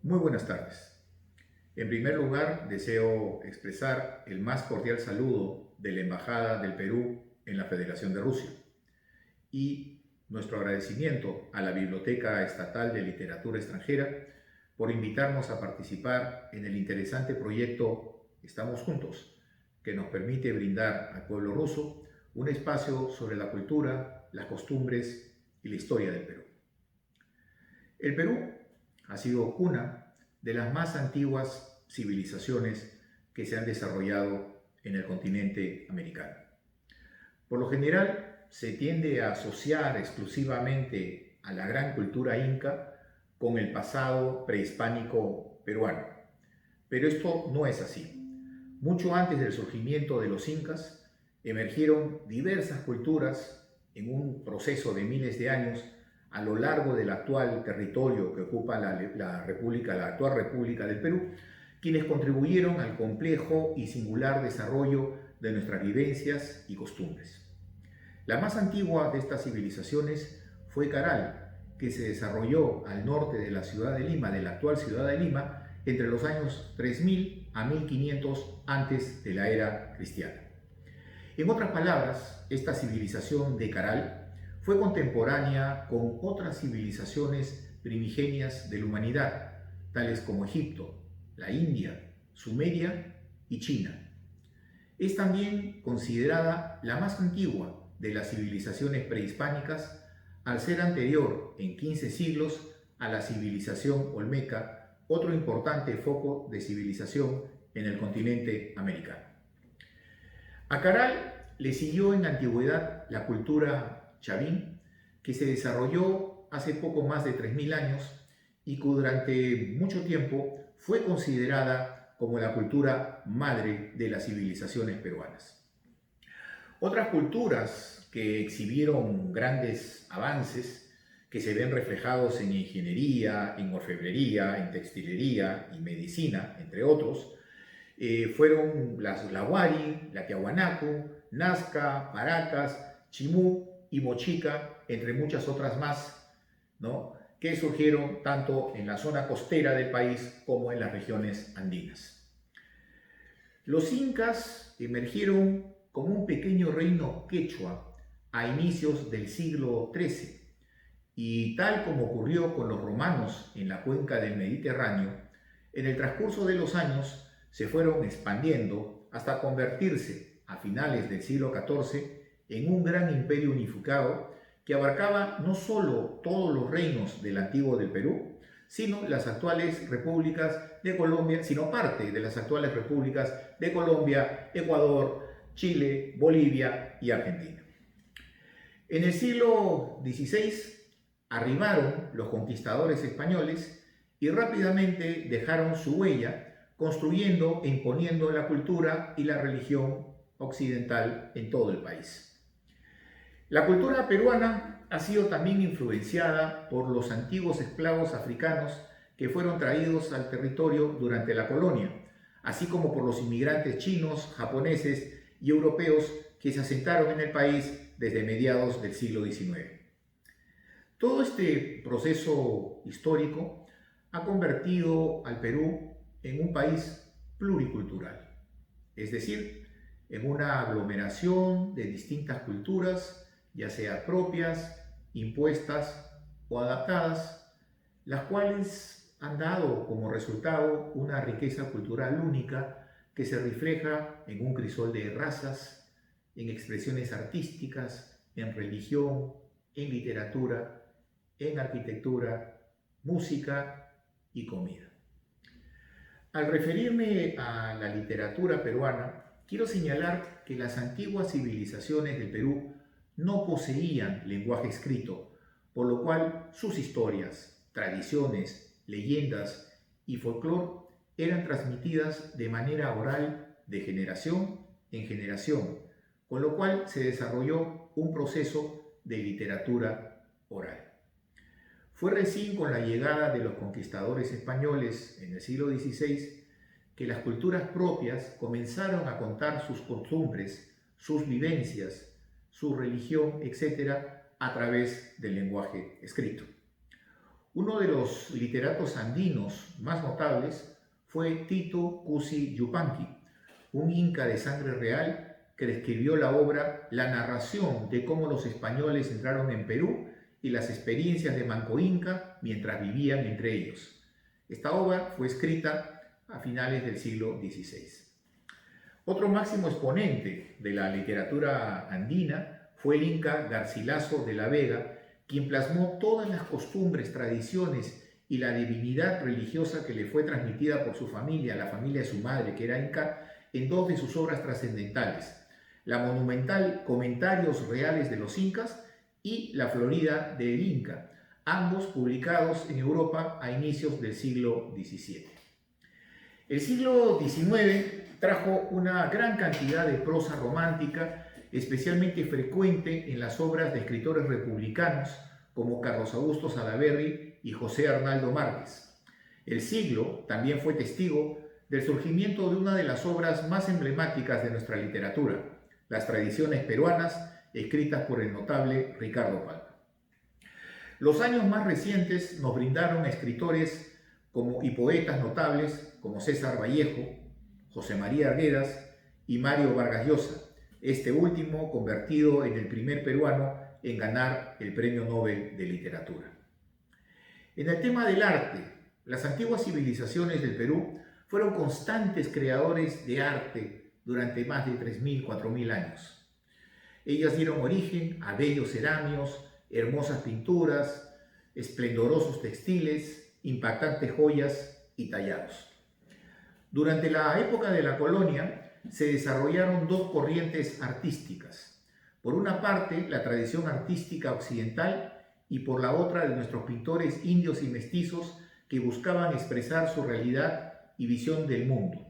Muy buenas tardes. En primer lugar, deseo expresar el más cordial saludo de la Embajada del Perú en la Federación de Rusia y nuestro agradecimiento a la Biblioteca Estatal de Literatura Extranjera por invitarnos a participar en el interesante proyecto Estamos Juntos, que nos permite brindar al pueblo ruso un espacio sobre la cultura, las costumbres y la historia del Perú. El Perú ha sido cuna de las más antiguas civilizaciones que se han desarrollado en el continente americano. Por lo general, se tiende a asociar exclusivamente a la gran cultura inca con el pasado prehispánico peruano. Pero esto no es así. Mucho antes del surgimiento de los incas, emergieron diversas culturas en un proceso de miles de años a lo largo del actual territorio que ocupa la actual República del Perú, quienes contribuyeron al complejo y singular desarrollo de nuestras vivencias y costumbres. La más antigua de estas civilizaciones fue Caral, que se desarrolló al norte de la ciudad de Lima, de la actual ciudad de Lima, entre los años 3000 a 1500 antes de la era cristiana. En otras palabras, esta civilización de Caral fue contemporánea con otras civilizaciones primigenias de la humanidad, tales como Egipto, la India, Sumeria y China. Es también considerada la más antigua de las civilizaciones prehispánicas al ser anterior en 15 siglos a la civilización olmeca, otro importante foco de civilización en el continente americano. A Caral le siguió en la antigüedad la cultura chavín, que se desarrolló hace poco más de 3000 años y que durante mucho tiempo fue considerada como la cultura madre de las civilizaciones peruanas. Otras culturas que exhibieron grandes avances, que se ven reflejados en ingeniería, en orfebrería, en textilería y medicina, entre otros, fueron la Wari, la Tiahuanaco, Nazca, Paracas, Chimú y Mochica, entre muchas otras más, ¿no?, que surgieron tanto en la zona costera del país como en las regiones andinas. Los incas emergieron como un pequeño reino quechua a inicios del siglo XIII y tal como ocurrió con los romanos en la cuenca del Mediterráneo, en el transcurso de los años se fueron expandiendo hasta convertirse a finales del siglo XIV en un gran imperio unificado que abarcaba no solo todos los reinos del antiguo del Perú, sino las actuales repúblicas de Colombia, sino parte de las actuales repúblicas de Colombia, Ecuador, Chile, Bolivia y Argentina. En el siglo XVI arribaron los conquistadores españoles y rápidamente dejaron su huella, construyendo e imponiendo la cultura y la religión occidental en todo el país. La cultura peruana ha sido también influenciada por los antiguos esclavos africanos que fueron traídos al territorio durante la colonia, así como por los inmigrantes chinos, japoneses y europeos que se asentaron en el país desde mediados del siglo XIX. Todo este proceso histórico ha convertido al Perú en un país pluricultural, es decir, en una aglomeración de distintas culturas, ya sea propias, impuestas o adaptadas, las cuales han dado como resultado una riqueza cultural única que se refleja en un crisol de razas, en expresiones artísticas, en religión, en literatura, en arquitectura, música y comida. Al referirme a la literatura peruana, quiero señalar que las antiguas civilizaciones del Perú no poseían lenguaje escrito, por lo cual sus historias, tradiciones, leyendas y folclore eran transmitidas de manera oral de generación en generación, con lo cual se desarrolló un proceso de literatura oral. Fue recién con la llegada de los conquistadores españoles en el siglo XVI que las culturas propias comenzaron a contar sus costumbres, sus vivencias, su religión, etc., a través del lenguaje escrito. Uno de los literatos andinos más notables fue Tito Cusi Yupanqui, un inca de sangre real que describió la obra La narración de cómo los españoles entraron en Perú y las experiencias de Manco Inca mientras vivían entre ellos. Esta obra fue escrita a finales del siglo XVI. Otro máximo exponente de la literatura andina fue el inca Garcilaso de la Vega, quien plasmó todas las costumbres, tradiciones y la divinidad religiosa que le fue transmitida por su familia, la familia de su madre, que era inca, en dos de sus obras trascendentales: la monumental Comentarios Reales de los Incas y La Florida del Inca, ambos publicados en Europa a inicios del siglo XVII. El siglo XIX trajo una gran cantidad de prosa romántica, especialmente frecuente en las obras de escritores republicanos como Carlos Augusto Salaverry y José Arnaldo Márquez. El siglo también fue testigo del surgimiento de una de las obras más emblemáticas de nuestra literatura, Las tradiciones peruanas, escritas por el notable Ricardo Palma. Los años más recientes nos brindaron escritores y poetas notables como César Vallejo, José María Arguedas y Mario Vargas Llosa, este último convertido en el primer peruano en ganar el Premio Nobel de Literatura. En el tema del arte, las antiguas civilizaciones del Perú fueron constantes creadores de arte durante más de 3.000, 4.000 años. Ellas dieron origen a bellos ceramios, hermosas pinturas, esplendorosos textiles, impactantes joyas y tallados. Durante la época de la colonia se desarrollaron dos corrientes artísticas. Por una parte, la tradición artística occidental y por la otra de nuestros pintores indios y mestizos que buscaban expresar su realidad y visión del mundo.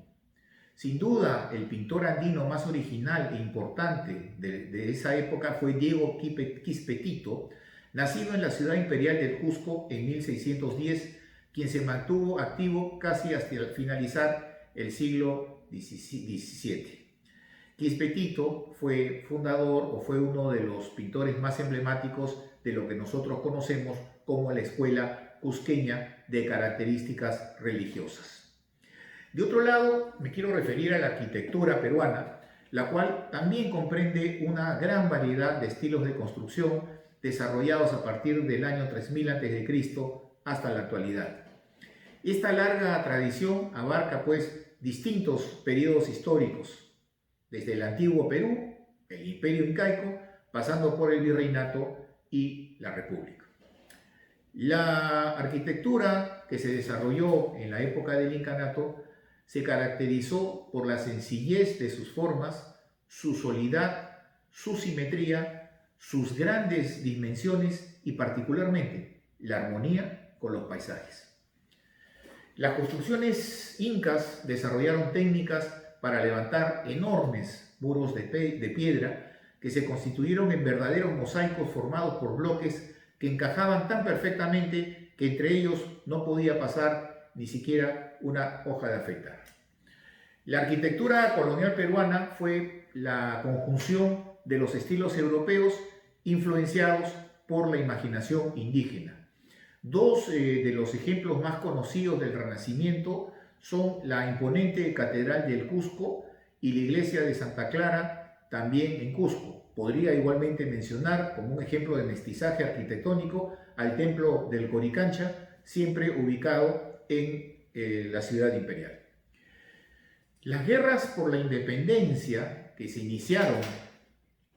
Sin duda, el pintor andino más original e importante de esa época fue Diego Quispetito, nacido en la ciudad imperial del Cusco en 1610, quien se mantuvo activo casi hasta finalizar el siglo XVII. Quispetito fue uno de los pintores más emblemáticos de lo que nosotros conocemos como la escuela cusqueña de características religiosas. De otro lado, me quiero referir a la arquitectura peruana, la cual también comprende una gran variedad de estilos de construcción desarrollados a partir del año 3000 a.C. hasta la actualidad. Esta larga tradición abarca pues distintos periodos históricos, desde el antiguo Perú, el Imperio Incaico, pasando por el Virreinato y la República. La arquitectura que se desarrolló en la época del Incanato se caracterizó por la sencillez de sus formas, su solidez, su simetría, sus grandes dimensiones y particularmente la armonía con los paisajes. Las construcciones incas desarrollaron técnicas para levantar enormes muros de piedra que se constituyeron en verdaderos mosaicos formados por bloques que encajaban tan perfectamente que entre ellos no podía pasar ni siquiera una hoja de afeitar. La arquitectura colonial peruana fue la conjunción de los estilos europeos influenciados por la imaginación indígena. Dos de los ejemplos más conocidos del Renacimiento son la imponente Catedral del Cusco y la iglesia de Santa Clara, también en Cusco. Podría igualmente mencionar como un ejemplo de mestizaje arquitectónico al templo del Coricancha, siempre ubicado en la ciudad imperial. Las guerras por la independencia que se iniciaron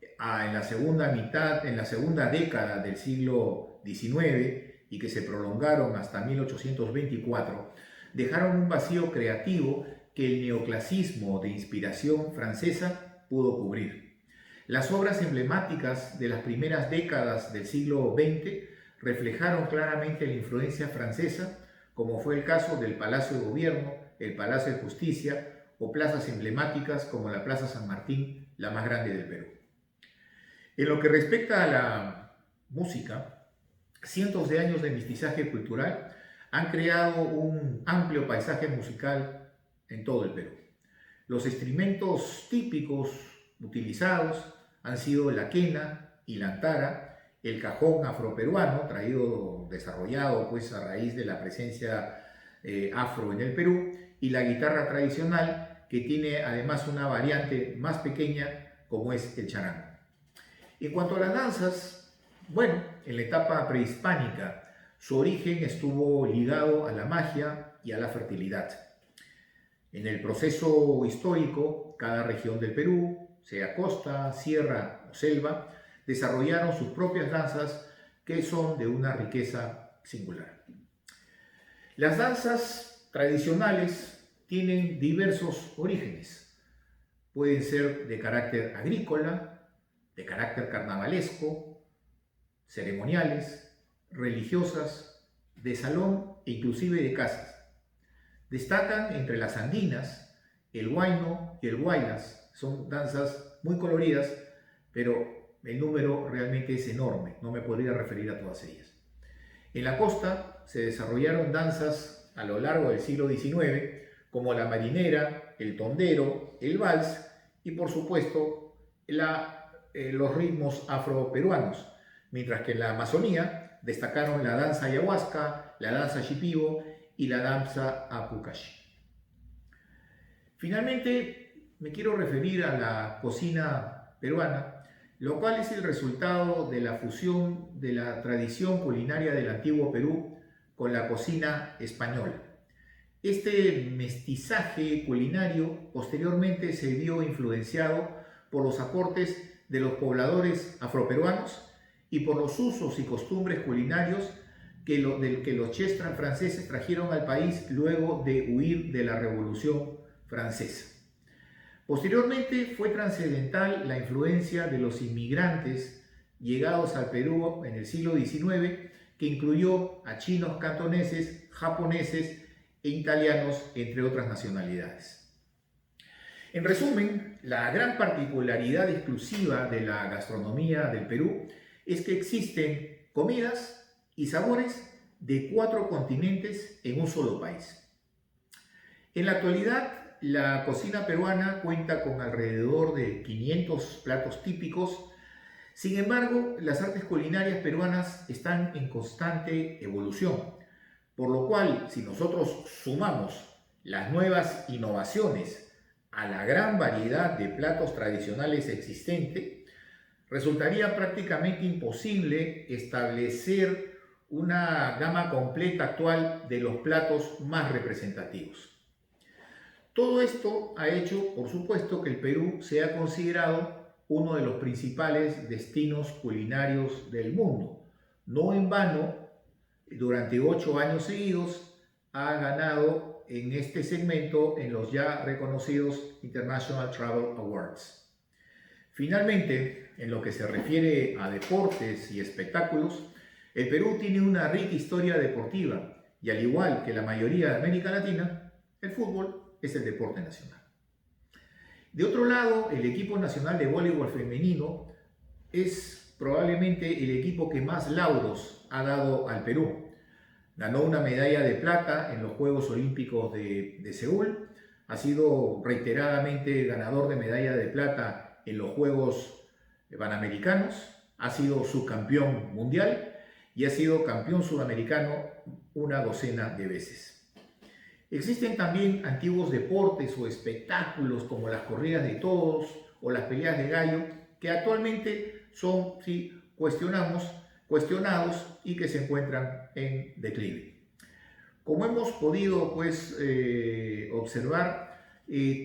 en la segunda década del siglo XIX y que se prolongaron hasta 1824, dejaron un vacío creativo que el neoclasismo de inspiración francesa pudo cubrir. Las obras emblemáticas de las primeras décadas del siglo XX reflejaron claramente la influencia francesa, como fue el caso del Palacio de Gobierno, el Palacio de Justicia o plazas emblemáticas como la Plaza San Martín, la más grande del Perú. En lo que respecta a la música, cientos de años de mestizaje cultural han creado un amplio paisaje musical en todo el Perú. Los instrumentos típicos utilizados han sido la quena y la antara, el cajón afroperuano, desarrollado pues a raíz de la presencia afro en el Perú, y la guitarra tradicional, que tiene además una variante más pequeña como es el charango. En cuanto a las danzas, bueno, en la etapa prehispánica su origen estuvo ligado a la magia y a la fertilidad. En el proceso histórico, cada región del Perú, sea costa, sierra o selva, desarrollaron sus propias danzas que son de una riqueza singular. Las danzas tradicionales tienen diversos orígenes. Pueden ser de carácter agrícola, de carácter carnavalesco, ceremoniales, religiosas, de salón e inclusive de casas. Destacan entre las andinas el huayno y el huaylas. Son danzas muy coloridas, pero el número realmente es enorme, no me podría referir a todas ellas. En la costa se desarrollaron danzas a lo largo del siglo XIX, como la marinera, el tondero, el vals y por supuesto los ritmos afroperuanos, mientras que en la Amazonía destacaron la danza ayahuasca, la danza shipibo y la danza apucashi. Finalmente, me quiero referir a la cocina peruana, lo cual es el resultado de la fusión de la tradición culinaria del antiguo Perú con la cocina española. Este mestizaje culinario posteriormente se vio influenciado por los aportes de los pobladores afroperuanos y por los usos y costumbres culinarios que los chefs franceses trajeron al país luego de huir de la Revolución Francesa. Posteriormente fue trascendental la influencia de los inmigrantes llegados al Perú en el siglo XIX, que incluyó a chinos cantoneses, japoneses e italianos, entre otras nacionalidades. En resumen, la gran particularidad exclusiva de la gastronomía del Perú es que existen comidas y sabores de 4 continentes en un solo país. En la actualidad, la cocina peruana cuenta con alrededor de 500 platos típicos. Sin embargo, las artes culinarias peruanas están en constante evolución, por lo cual, si nosotros sumamos las nuevas innovaciones a la gran variedad de platos tradicionales existente, resultaría prácticamente imposible establecer una gama completa actual de los platos más representativos. Todo esto ha hecho, por supuesto, que el Perú sea considerado uno de los principales destinos culinarios del mundo. No en vano, durante 8 años seguidos ha ganado en este segmento en los ya reconocidos International Travel Awards. Finalmente, en lo que se refiere a deportes y espectáculos, el Perú tiene una rica historia deportiva y al igual que la mayoría de América Latina, el fútbol es el deporte nacional. De otro lado, el equipo nacional de voleibol femenino es probablemente el equipo que más lauros ha dado al Perú. Ganó una medalla de plata en los Juegos Olímpicos de Seúl, ha sido reiteradamente ganador de medalla de plata en los Juegos Panamericanos, ha sido subcampeón mundial y ha sido campeón sudamericano una docena de veces. Existen también antiguos deportes o espectáculos como las corridas de toros o las peleas de gallo que actualmente son, cuestionados y que se encuentran en declive. Como hemos podido observar,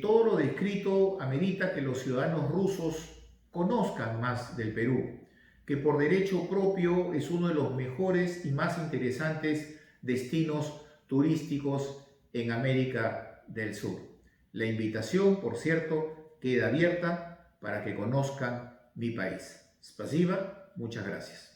todo lo descrito amerita que los ciudadanos rusos conozcan más del Perú, que por derecho propio es uno de los mejores y más interesantes destinos turísticos en América del Sur. La invitación, por cierto, queda abierta para que conozcan mi país. Spasiba, muchas gracias.